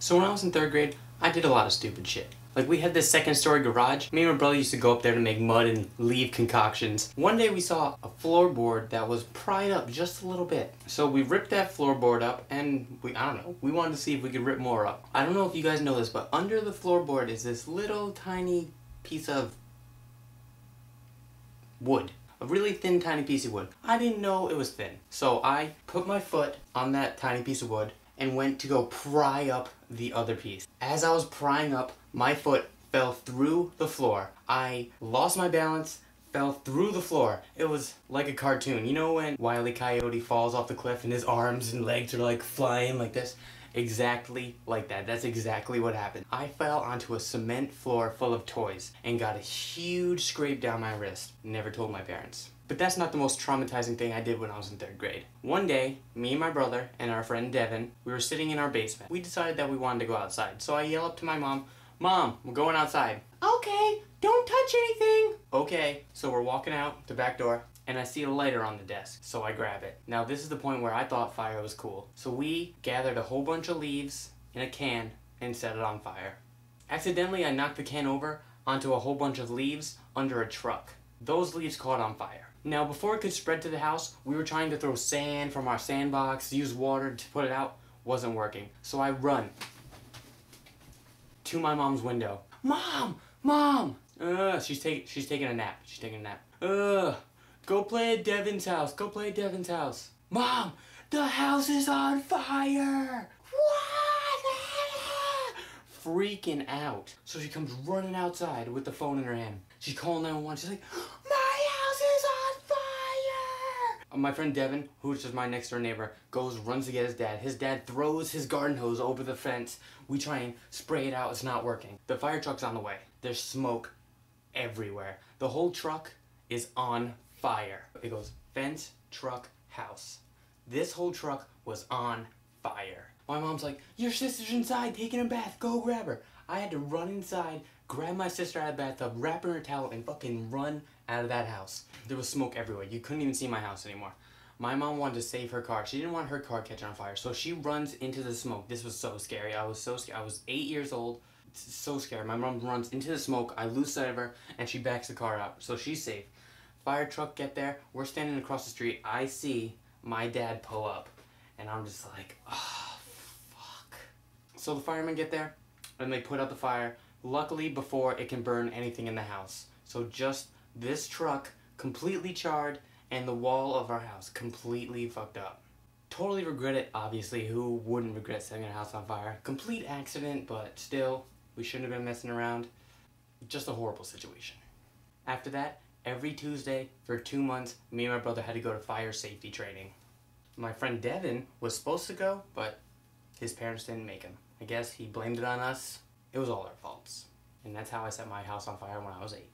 So when I was in 3rd grade, I did a lot of stupid shit. Like, we had this 2nd-story garage. Me and my brother used to go up there to make mud and leave concoctions. One day we saw a floorboard that was pried up just a little bit. So we ripped that floorboard up and we wanted to see if we could rip more up. I don't know if you guys know this, but under the floorboard is this little tiny piece of wood. A really thin, tiny piece of wood. I didn't know it was thin. So I put my foot on that tiny piece of wood and went to go pry up the other piece. As I was prying up, my foot fell through the floor. I lost my balance, fell through the floor. It was like a cartoon. You know when Wile E. Coyote falls off the cliff and his arms and legs are like flying like this? Exactly like that. That's exactly what happened. I fell onto a cement floor full of toys and got a huge scrape down my wrist. Never told my parents. But that's not the most traumatizing thing I did when I was in 3rd grade. One day, me and my brother and our friend Devin, we were sitting in our basement. We decided that we wanted to go outside. So I yell up to my mom, "Mom, we're going outside." "Okay, don't touch anything." "Okay." So we're walking out the back door and I see a lighter on the desk. So I grab it. Now this is the point where I thought fire was cool. So we gathered a whole bunch of leaves in a can and set it on fire. Accidentally, I knocked the can over onto a whole bunch of leaves under a truck. Those leaves caught on fire. Now, before it could spread to the house, we were trying to throw sand from our sandbox, use water to put it out. Wasn't working. So I run to my mom's window. "Mom! Mom!" She's taking a nap. She's taking a nap. Go play at Devin's house. Go play at Devin's house." "Mom! The house is on fire!" "What?" Freaking out. So she comes running outside with the phone in her hand. She's calling 911. She's like, "My house is on fire!" My friend Devin, who's just my next door neighbor, runs to get his dad. His dad throws his garden hose over the fence. We try and spray it out. It's not working. The fire truck's on the way. There's smoke everywhere. The whole truck is on fire. It goes fence, truck, house. This whole truck was on fire. My mom's like, "Your sister's inside taking a bath. Go grab her." I had to run inside, grab my sister out of the bathtub, wrap her in a towel, and fucking run out of that house. There was smoke everywhere. You couldn't even see my house anymore. My mom wanted to save her car. She didn't want her car catching on fire, so she runs into the smoke. This was so scary. I was so scared. I was 8 years old. So scared. My mom runs into the smoke. I lose sight of her, and she backs the car out, so she's safe. Fire truck get there. We're standing across the street. I see my dad pull up, and I'm just like, oh, fuck. So the firemen get there, and they put out the fire. Luckily, before it can burn anything in the house. So just this truck completely charred, and the wall of our house completely fucked up. Totally regret it, obviously. Who wouldn't regret setting a house on fire? Complete accident, but still, we shouldn't have been messing around. Just a horrible situation. After that, every Tuesday for 2 months, me and my brother had to go to fire safety training. My friend Devin was supposed to go, but his parents didn't make him. I guess he blamed it on us. It was all our faults. And that's how I set my house on fire when I was 8.